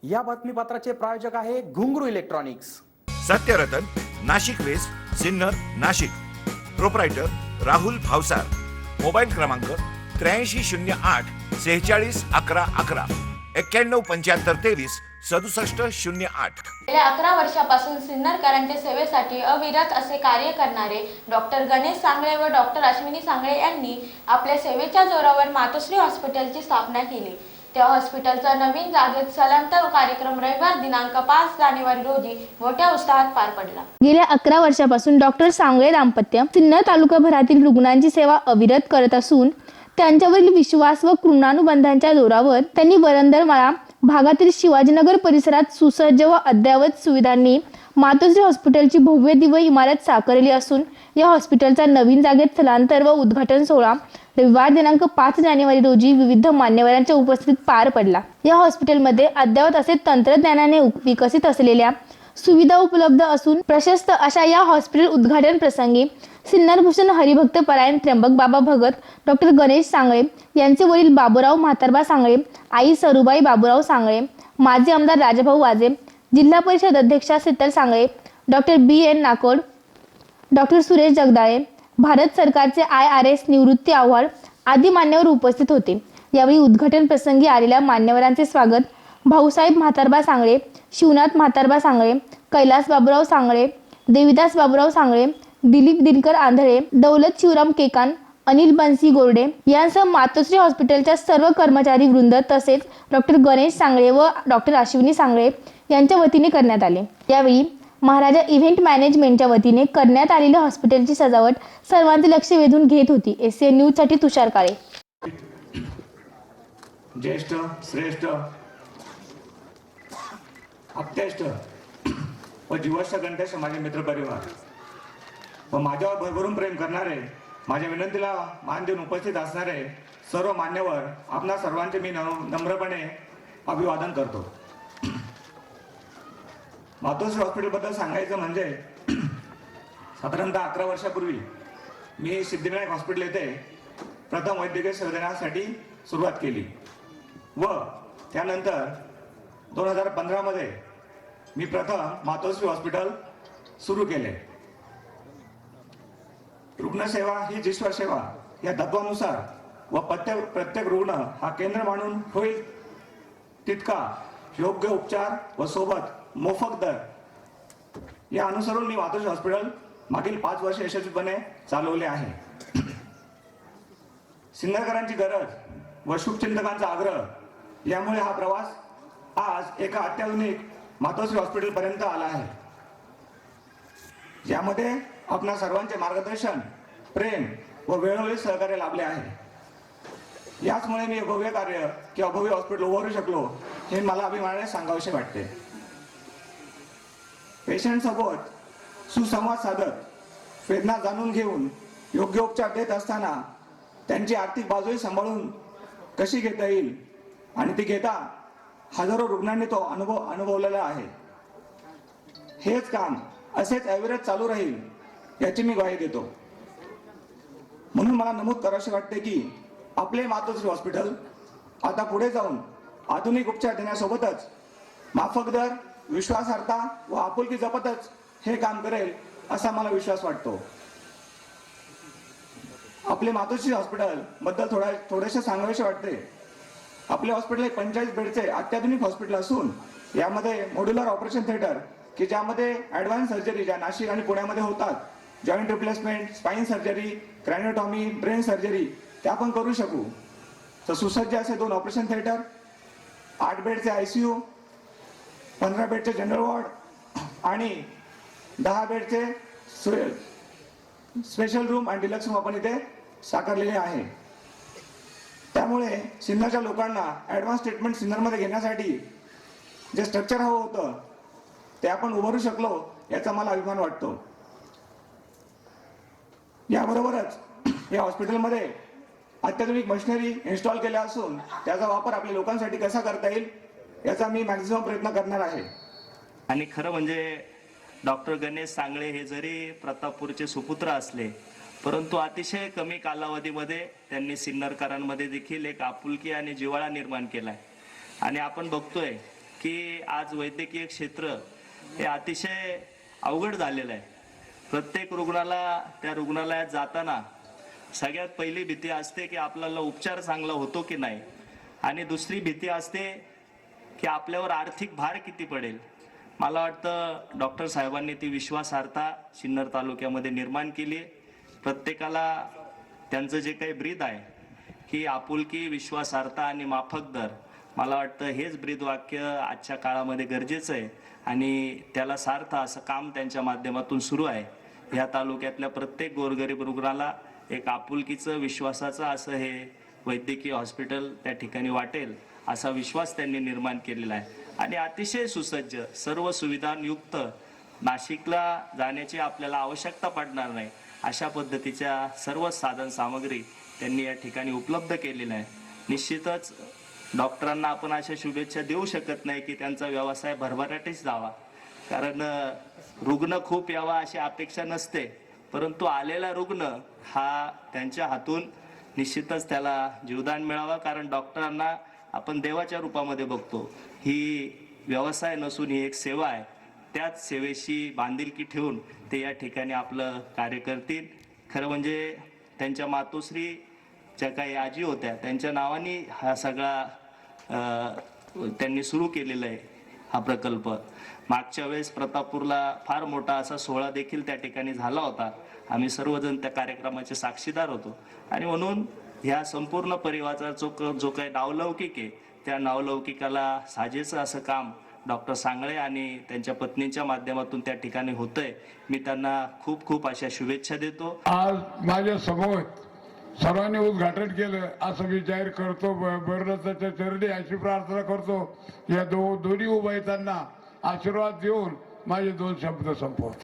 या बातमीपत्राचे प्रायोजक आहे Ghungroo electronics. Satyaratan, Nashik west, Sinnar, Nashik. Proprietor Rahul Bhavsar. Mobile क्रमांक 8308 46 11 11 91 75 23 67 08. गेल्या 11 वर्षापासून सिन्नरकरांच्या सेवेसाठी अविरत असे कार्य करणारे डॉक्टर गणेश सांगळे व डॉक्टर अश्विनी सांगळे यांनी आपल्या सेवेच्या जोरावर मातोश्री हॉस्पिटलची स्थापना केली. त्या हॉस्पिटलचा नवीन जागेत स्थलांतर कार्यक्रम रविवार दिनांक 5 जानेवारी रोजी मोठ्या उत्साहात पार पडला. गेल्या 11 वर्षापासून डॉक्टर सांगळे दाम्पत्य सिन्नर तालुकाभरातील रुग्णांची सेवा अविरत करत असून त्यांच्यावरील विश्वास व कृणानुबंधांच्या जोरावर त्यांनी वरंदरमाळा भागातील शिवाजीनगर परिसरात सुसज्ज व अद्ययावत सुविधांनी मातोश्री हॉस्पिटलची भव्य दिव्य इमारत साकारली असून या हॉस्पिटलचा नवीन जागेत स्थलांतर व उद्घाटन सोहळा रविवार दिनांक 5 जानेवारी रोजी विविध मान्यवरांच्या उपस्थितीत पार पडला. या हॉस्पिटलमध्ये अद्ययावत असे तंत्रज्ञानाने विकसित असलेल्या सुविधा उपलब्ध असून प्रशस्त अशा या हॉस्पिटल उद्घाटन प्रसंगी सिन्नरभूषण हरिभक्त परायण त्र्यंबक बाबा भगत डॉक्टर गणेश सांगळे यांचे वडील बाबूराव म्हातारबा सांगळे, आई सरुबाई बाबूराव सांगळे, माजी आमदार राजाभाऊ वाजे, जिल्हा परिषद अध्यक्षा Sheetal Sangle, doctor BN Nakod, doctor Suresh Jagdale, Bharat सरकारचे IRS निवृत्ती अहवाल आदी मान्यवर उपस्थित होते. यावेळी उद्घाटन प्रसंगी आलेल्या मान्यवरांचे स्वागत भाऊसाहेब म्हातारबा सांगळे, शिवनाथ म्हातारबा सांगळे, कैलास बाबूराव सांगळे, देविदास बाबूराव सांगळे, दिलीप दिनकर आंधळे, दौलत शिवराम केकान, अनिल बन्सी गोरडे यांसह मातोश्री हॉस्पिटलच्या सर्व कर्मचारी वृंद तसेच डॉक्टर गणेश सांगळे व डॉक्टर अश्विनी सांगळे यांच्या वतीने करण्यात आले. यावेळी महाराजा इव्हेंट मॅनेजमेंटच्या वतीने करण्यात आलेल्या हॉस्पिटलची सजावट सर्वांचे लक्ष वेधून घेत होती. SCN न्यूज साठी तुषार काळे. ज्येष्ठ, श्रेष्ठ, अत्यष्ट व जीवष्ट कंठस्थ माझे मित्रपरिवार व माझ्यावर भरभरून प्रेम करणारे, माझ्या विनंतीला मान देऊन उपस्थित असणारे सर्व मान्यवर, आपणा सर्वांचे मी नम्रपणे अभिवादन करतो. मातोश्री हॉस्पिटलबद्दल सांगायचं म्हणजे साधारणतः 11 वर्षापूर्वी मी सिद्धिविनायक हॉस्पिटल येथे प्रथम वैद्यकीय सेवा देण्यासाठी सुरुवात केली व त्यानंतर 2015 मध्ये मी प्रथम मातोश्री हॉस्पिटल सुरू केले. रुग्णसेवा ही ईश्वर सेवा या तत्वानुसार व प्रत्येक रुग्ण हा केंद्र मानून होईल तितका योग्य उपचार व सोबत मोफत दर या अनुसरून मी मातोश्री हॉस्पिटल मागील 5 वर्ष यशस्वीपणे चालवले आहे. सिन्नरकरांची गरज व शुभचिंतकांचा आग्रह यामुळे हा प्रवास आज एका अत्याधुनिक मातोश्री हॉस्पिटल पर्यंत आला आहे. यामध्ये आपणा सर्वांचे मार्गदर्शन, प्रेम व वेळोवेळी सहकार्य लाभले आहे. याचमुळे मी भव्य कार्य किंवा भव्य हॉस्पिटल उभारू शकलो हे मला अभिमानाने सांगावेसे वाटते. पेशंट सोबत सुसंवाद साधत वेदना जाणून घेऊन योग्य उपचार देत असताना त्यांची आर्थिक बाजूही सांभाळून कशी घेता येईल आणि ती घेता हजारो रुग्णांनी तो अनुभवलेला आहे. हेच काम असेच अविरत चालू राहील याची मी ग्वाही देतो. म्हणून मला नमूद करावे वाटते की आपले मातोश्री हॉस्पिटल आता पुढे जाऊन आधुनिक उपचार देण्यासोबतच माफक दर, विश्वासार्हता व आपुलकी जपतच हे काम करेल असा मला विश्वास वाटतो. आपले मातोश्री हॉस्पिटल बद्दल थोडेसे सांगावेसे वाटते. आपले हॉस्पिटल एक 45 बेडचे अत्याधुनिक हॉस्पिटल असून यामध्ये मॉड्युलर ऑपरेशन थिएटर की ज्यामध्ये ॲडव्हान्स सर्जरी ज्या नाशिक आणि पुण्यामध्ये होतात, joint replacement, spine surgery, craniotomy, brain surgery त्या आपण करू शकू. तर सुसज्ज असे 2 ऑपरेशन थिएटर, 8 बेडचे ICU, 15 बेडचे जनरल वॉर्ड आणि 10 बेडचे स्पेशल रूम आणि डिलक्स रूम आपण इथे साकारलेले आहे. त्यामुळे सिन्नरच्या लोकांना ॲडव्हान्स ट्रीटमेंट सिन्नरमध्ये घेण्यासाठी जे स्ट्रक्चर हवं होतं ते आपण उभारू शकलो याचा मला अभिमान वाटतो. याबरोबरच या हॉस्पिटलमध्ये अत्याधुनिक मशिनरी इन्स्टॉल केल्या असून त्याचा वापर आपल्या लोकांसाठी कसा करता येईल याचा मी मॅक्झिमम प्रयत्न करणार आहे. आणि खरं म्हणजे डॉक्टर गणेश सांगळे हे जरी प्रतापपूरचे सुपुत्र असले परंतु अतिशय कमी कालावधीमध्ये त्यांनी सिन्नरकरांमध्ये देखील एक आपुलकी आणि जिव्हाळा निर्माण केलाय. आणि आपण बघतोय की आज वैद्यकीय क्षेत्र हे अतिशय अवघड झालेलं आहे. प्रत्येक रुग्णाला त्या रुग्णालयात जाताना सगळ्यात पहिली भीती असते की आपल्याला उपचार चांगला होतो की नाही, आणि दुसरी भीती असते की आपल्यावर आर्थिक भार किती पडेल. मला वाटतं डॉक्टर साहेबांनी ती विश्वासार्हता सिन्नर तालुक्यामध्ये निर्माण केली. प्रत्येकाला त्यांचं जे काही ब्रीद आहे की आपुलकी, विश्वासार्हता आणि माफक दर, मला वाटतं हेच ब्रीदवाक्य आजच्या काळामध्ये गरजेचं आहे आणि त्याला सार्थ असं काम त्यांच्या माध्यमातून सुरू आहे. ह्या तालुक्यातल्या प्रत्येक गोरगरीब रुग्णाला एक आपुलकीचं, विश्वासाचं असं हे वैद्यकीय हॉस्पिटल त्या ठिकाणी वाटेल असा विश्वास त्यांनी निर्माण केलेला आहे. आणि अतिशय सुसज्ज, सर्व सुविधांयुक्त, नाशिकला जाण्याची आपल्याला आवश्यकता पडणार नाही अशा पद्धतीच्या सर्व साधन सामग्री त्यांनी या ठिकाणी उपलब्ध केलेल्या आहे. निश्चितच डॉक्टरांना आपण अशा शुभेच्छा देऊ शकत नाही की त्यांचा व्यवसाय भरभराटीस जावा, कारण रुग्ण खूप यावा अशी अपेक्षा नसते, परंतु आलेला रुग्ण हा त्यांच्या हातून निश्चितच त्याला जीवदान मिळावा. कारण डॉक्टरांना आपण देवाच्या रूपामध्ये बघतो. ही व्यवसाय नसून ही एक सेवा आहे. त्याच सेवेशी बांधिलकी ठेवून ते या ठिकाणी आपलं कार्य करतील. खरं म्हणजे त्यांच्या मातोश्री ज्या काही आजी होत्या त्यांच्या नावाने हा सगळा त्यांनी सुरू केलेला आहे हा प्रकल्प. मागच्या वेळेस प्रतापपूरला फार मोठा असा सोहळा देखील त्या ठिकाणी झाला होता. आम्ही सर्वजण त्या कार्यक्रमाचे साक्षीदार होतो आणि म्हणून ह्या संपूर्ण परिवाराचा जो काही नावलौकिक आहे त्या नावलौकिकाला साजेचं असं काम डॉक्टर सांगळे आणि त्यांच्या पत्नीच्या माध्यमातून त्या ठिकाणी होतंय. मी त्यांना खूप खूप अशा शुभेच्छा देतो. आज माझ्या समोर सर्वांनी उद्घाटन केलं असं मी जाहीर करतो. भरताच्या चरणी अशी प्रार्थना करतो. या दोन्ही उभयतांना आशीर्वाद देऊन माझे 2 शब्द संपवतो.